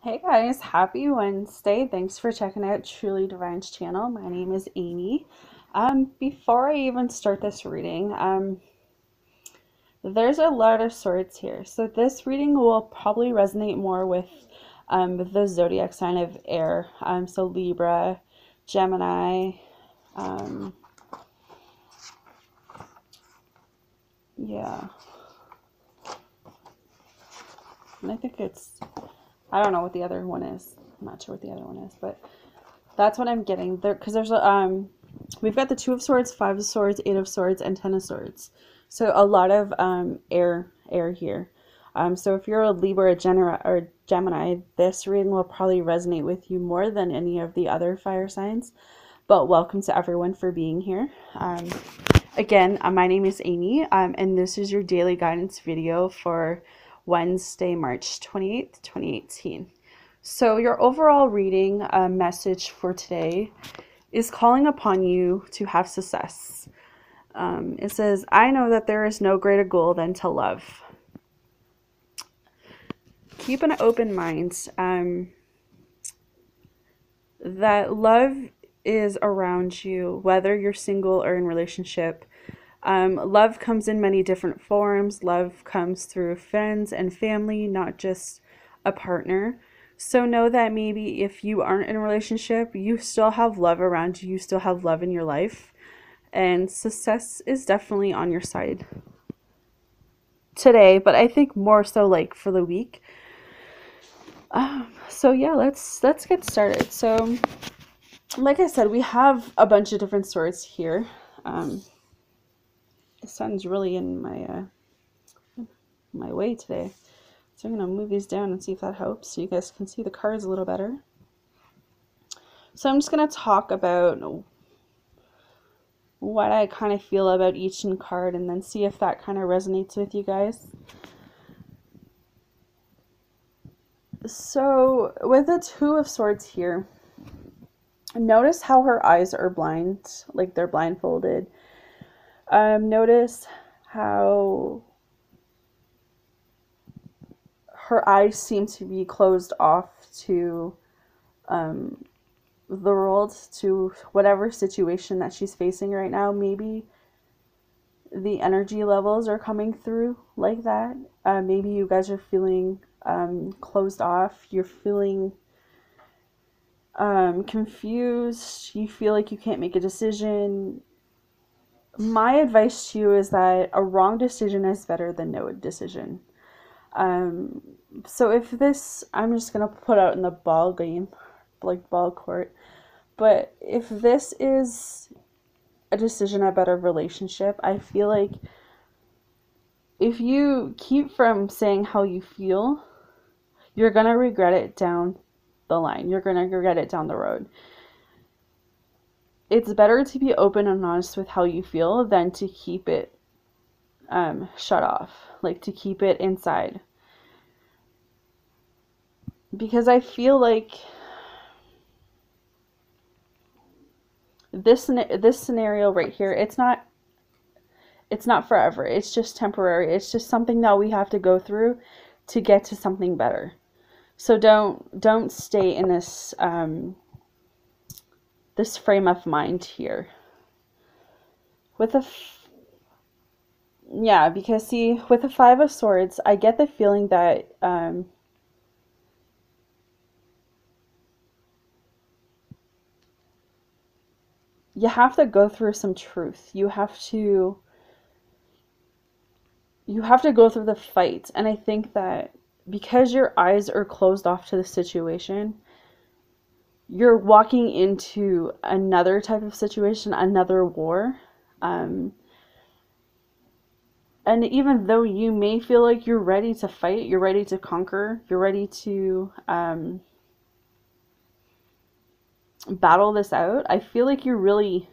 Hey guys, happy Wednesday. Thanks for checking out Truly Divine's channel. My name is Amy. Before I even start this reading, there's a lot of swords here. So this reading will probably resonate more with the zodiac sign of air. So Libra, Gemini, um, yeah. And I think I don't know what the other one is. I'm not sure what the other one is, but that's what I'm getting there, because we've got the Two of Swords, Five of Swords, Eight of Swords, and Ten of Swords. So a lot of air here. So if you're a Libra or Gemini, this reading will probably resonate with you more than any of the other fire signs. But welcome to everyone for being here. Again, my name is Amy, and this is your daily guidance video for Wednesday, March 28th, 2018. So your overall reading message for today is calling upon you to have success. It says, I know that there is no greater goal than to love. Keep an open mind. That love is around you, whether you're single or in relationship. Love comes in many different forms. Love comes through friends and family, not just a partner. So know that maybe if you aren't in a relationship, you still have love around you. You still have love in your life. And success is definitely on your side today, but I think more so like for the week. So yeah, let's get started. So like I said, we have a bunch of different swords here. The sun's really in my way today. So I'm going to move these down and see if that helps so you guys can see the cards a little better. So I'm just going to talk about what I kind of feel about each card and then see if that kind of resonates with you guys. So with the Two of Swords here, notice how her eyes are blind, like they're blindfolded. Notice how her eyes seem to be closed off to the world, to whatever situation that she's facing right now. Maybe the energy levels are coming through like that. Maybe you guys are feeling closed off. You're feeling confused. You feel like you can't make a decision. My advice to you is that a wrong decision is better than no decision. So if this, I'm just going to put out in the ball game, like ball court, but if this is a decision about a relationship, I feel like if you keep from saying how you feel, you're going to regret it down the line. You're going to regret it down the road. It's better to be open and honest with how you feel than to keep it shut off, like to keep it inside. Because I feel like this scenario right here, it's not forever. It's just temporary. It's just something that we have to go through to get to something better. So don't stay in this this frame of mind here. With yeah, because see, with the Five of Swords, I get the feeling that you have to go through some truth. You have to go through the fight. And I think that because your eyes are closed off to the situation, you're walking into another type of situation, another war. And even though you may feel like you're ready to fight, you're ready to conquer, you're ready to battle this out, I feel like you're really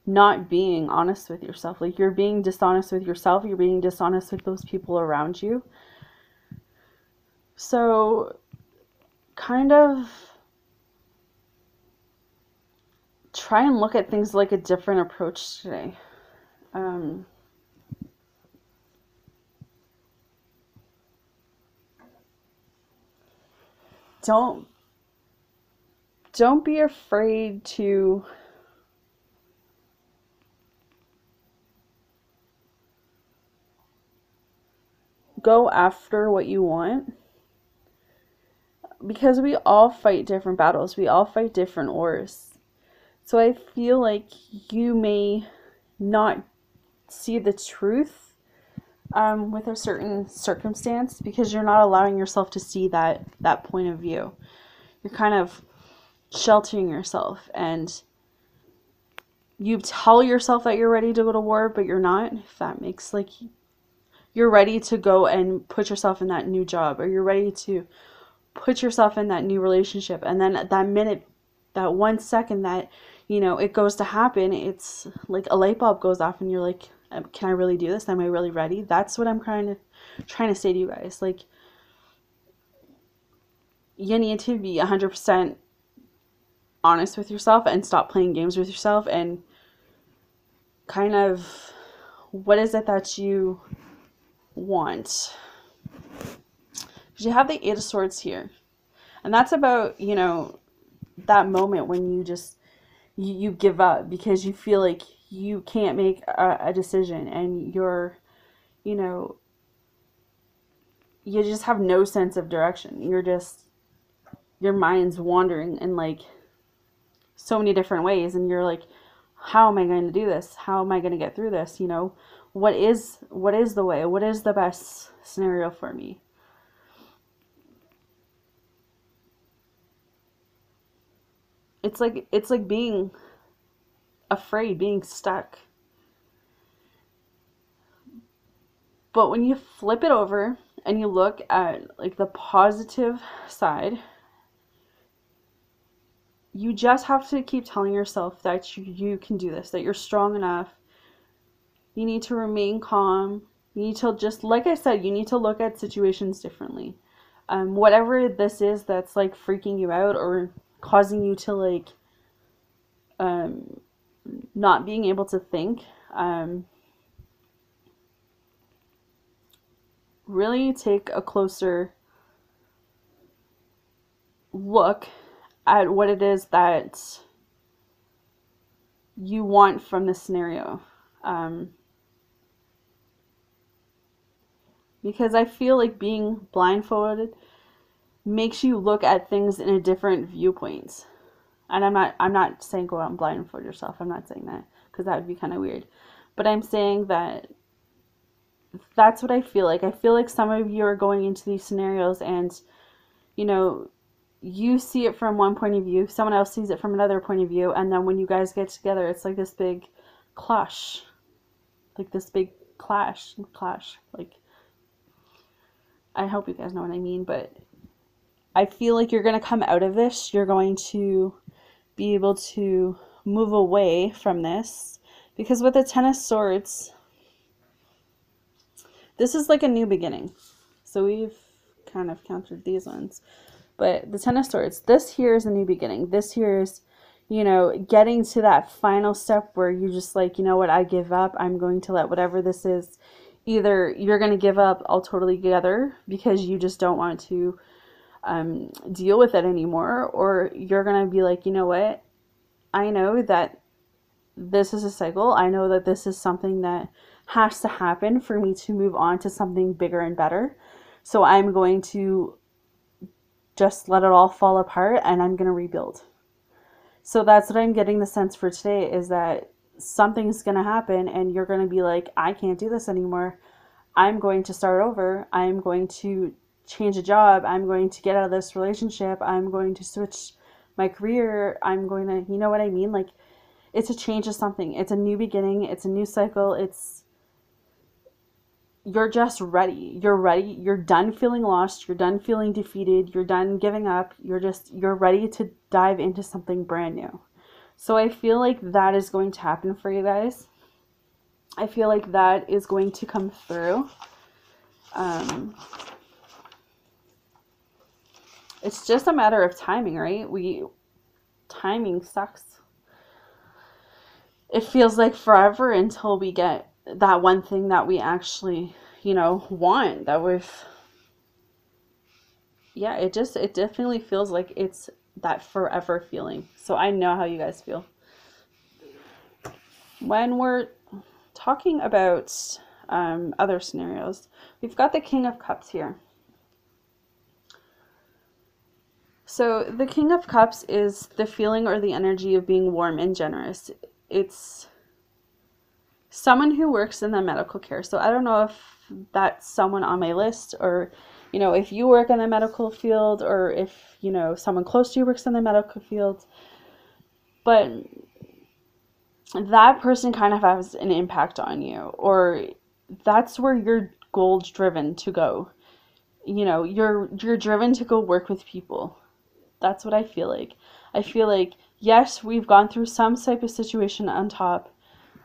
not being honest with yourself. Like you're being dishonest with yourself, you're being dishonest with those people around you. So kind of try and look at things like a different approach today. don't be afraid to go after what you want, because we all fight different battles. We all fight different wars. So I feel like you may not see the truth with a certain circumstance because you're not allowing yourself to see that point of view. You're kind of sheltering yourself, and you tell yourself that you're ready to go to war, but you're not. If that makes, like, you're ready to go and put yourself in that new job, or you're ready to put yourself in that new relationship, and then at that minute, that 1 second that, you know, it goes to happen, it's like a light bulb goes off and you're like, can I really do this? Am I really ready? That's what I'm trying to say to you guys. Like, you need to be 100% honest with yourself and stop playing games with yourself, and kind of, what is it that you want? Because you have the Eight of Swords here, and that's about, you know, that moment when you just you give up because you feel like you can't make a decision, and you're, you know, you just have no sense of direction. You're just, your mind's wandering in like so many different ways, and you're like, how am I going to do this? How am I going to get through this? You know, what is the way? What is the best scenario for me? It's like being afraid, being stuck. But when you flip it over and you look at like the positive side, you just have to keep telling yourself that you can do this, that you're strong enough. You need to remain calm. You need to, just like I said, you need to look at situations differently. Whatever this is that's like freaking you out or causing you to like not being able to think, really take a closer look at what it is that you want from this scenario. Because I feel like being blindfolded makes you look at things in a different viewpoint. And I'm not saying go out and blindfold yourself. I'm not saying that, because that would be kind of weird. But I'm saying that that's what I feel like. I feel like some of you are going into these scenarios and, you know, you see it from one point of view, someone else sees it from another point of view, and then when you guys get together, it's like this big clash. Like this big clash. Like, I hope you guys know what I mean, but I feel like you're going to come out of this. You're going to be able to move away from this, because with the Ten of Swords, this is like a new beginning. So we've kind of countered these ones. But the Ten of Swords, this here is a new beginning. This here is, you know, getting to that final step where you're just like, you know what, I give up. I'm going to let whatever this is, either you're going to give up altogether because you just don't want to deal with it anymore, or you're going to be like, you know what, I know that this is a cycle. I know that this is something that has to happen for me to move on to something bigger and better. So I'm going to just let it all fall apart and I'm going to rebuild. So that's what I'm getting the sense for today, is that something's going to happen and you're going to be like, I can't do this anymore. I'm going to start over. I'm going to change a job. I'm going to get out of this relationship. I'm going to switch my career. I'm going to, you know what I mean? Like, it's a change of something. It's a new beginning. It's a new cycle. You're just ready. You're ready. You're done feeling lost. You're done feeling defeated. You're done giving up. You're ready to dive into something brand new. So I feel like that is going to happen for you guys. I feel like that is going to come through. It's just a matter of timing, right? Timing sucks. It feels like forever until we get that one thing that we actually, you know, want, that we've, yeah, it definitely feels like it's that forever feeling. So I know how you guys feel. When we're talking about other scenarios, we've got the King of Cups here. So the King of Cups is the feeling or the energy of being warm and generous. It's someone who works in the medical care. So I don't know if that's someone on my list, or, you know, if you work in the medical field, or if, you know, someone close to you works in the medical field. But that person kind of has an impact on you, or that's where you're goal driven to go. You know, you're driven to go work with people. That's what I feel like. I feel like, yes, we've gone through some type of situation on top,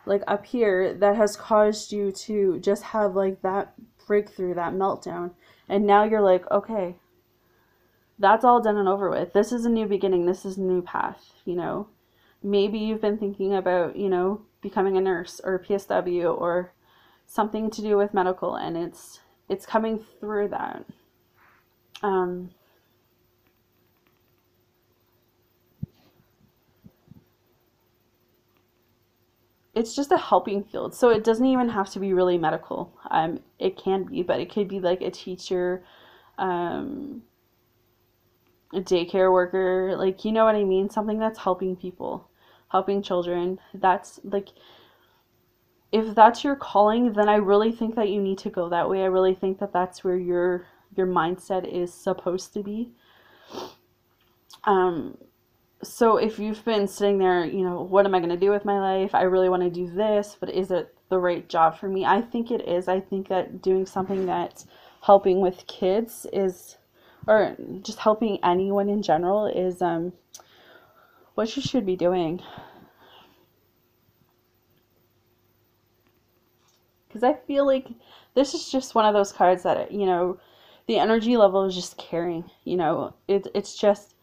like up here, that has caused you to just have like that breakthrough, that meltdown. And now you're like, okay, that's all done and over with. This is a new beginning. This is a new path, you know. Maybe you've been thinking about, you know, becoming a nurse or a PSW or something to do with medical, and it's coming through that. It's just a helping field, so it doesn't even have to be really medical. It can be, but it could be like a teacher, um, a daycare worker, like, you know what I mean? Something that's helping people, helping children. That's like, if that's your calling, then I really think that you need to go that way. I really think that that's where your mindset is supposed to be. So if you've been sitting there, you know, what am I going to do with my life? I really want to do this, but is it the right job for me? I think it is. I think that doing something that's helping with kids is, or just helping anyone in general, is what you should be doing. Because I feel like this is just one of those cards that, you know, the energy level is just carrying, you know, it's just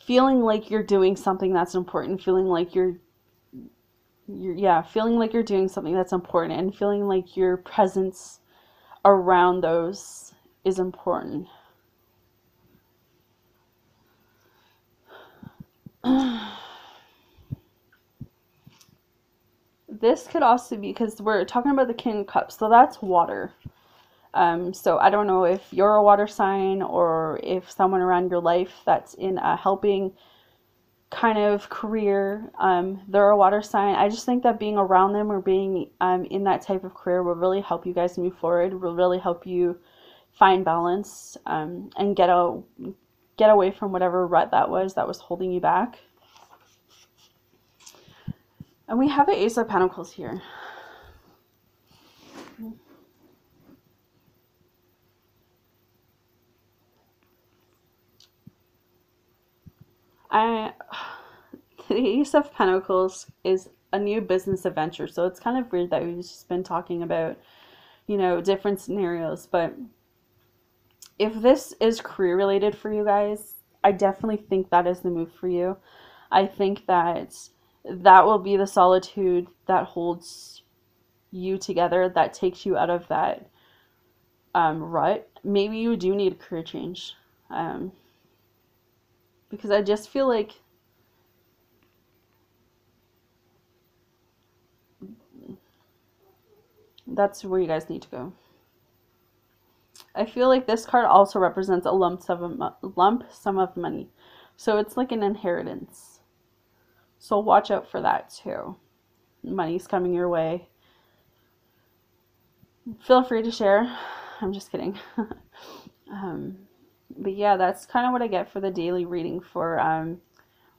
feeling like you're doing something that's important, feeling like yeah, feeling like you're doing something that's important, and feeling like your presence around those is important. This could also be because we're talking about the King of Cups, so that's water. So I don't know if you're a water sign, or if someone around your life that's in a helping kind of career, they're a water sign. I just think that being around them, or being in that type of career, will really help you guys move forward, will really help you find balance, and get away from whatever rut that was holding you back. And we have the Ace of Pentacles here. The Ace of Pentacles is a new business adventure, so it's kind of weird that we've just been talking about, you know, different scenarios. But if this is career related for you guys, I definitely think that is the move for you. I think that that will be the solitude that holds you together, that takes you out of that rut. Maybe you do need a career change, because I just feel like that's where you guys need to go. I feel like this card also represents a lump sum of money. So it's like an inheritance. So watch out for that too. Money's coming your way. Feel free to share. I'm just kidding. But yeah, that's kind of what I get for the daily reading for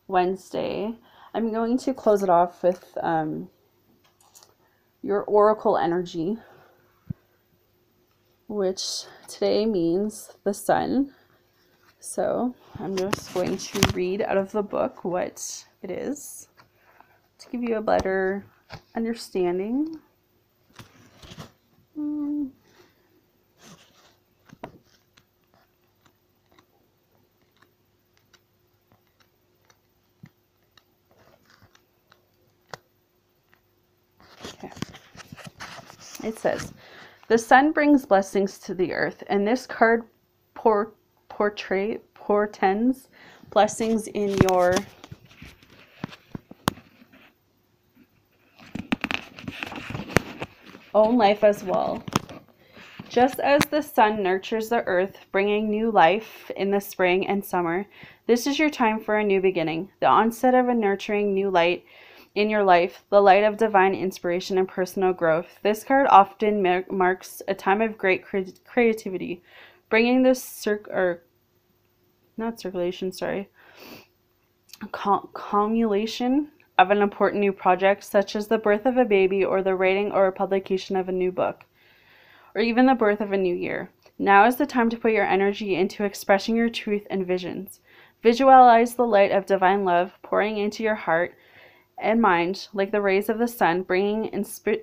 Wednesday. I'm going to close it off with your oracle energy, which today means the sun. So I'm just going to read out of the book what it is to give you a better understanding. Okay. It says, The sun brings blessings to the earth, and this card portends blessings in your own life as well. Just as the sun nurtures the earth, bringing new life in the spring and summer, this is your time for a new beginning, the onset of a nurturing new light in your life, the light of divine inspiration and personal growth. This card often marks a time of great creativity, bringing the culmination of an important new project, such as the birth of a baby or the writing or publication of a new book, or even the birth of a new year. Now is the time to put your energy into expressing your truth and visions. Visualize the light of divine love pouring into your heart and mind like the rays of the sun, bringing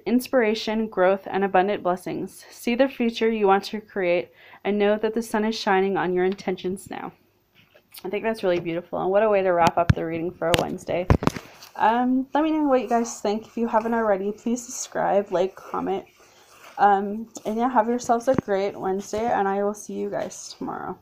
inspiration, growth, and abundant blessings. See the future you want to create and know that the sun is shining on your intentions now. I think that's really beautiful, and what a way to wrap up the reading for a Wednesday. Let me know what you guys think. If you haven't already, please subscribe, like, comment. And yeah, have yourselves a great Wednesday, and I will see you guys tomorrow.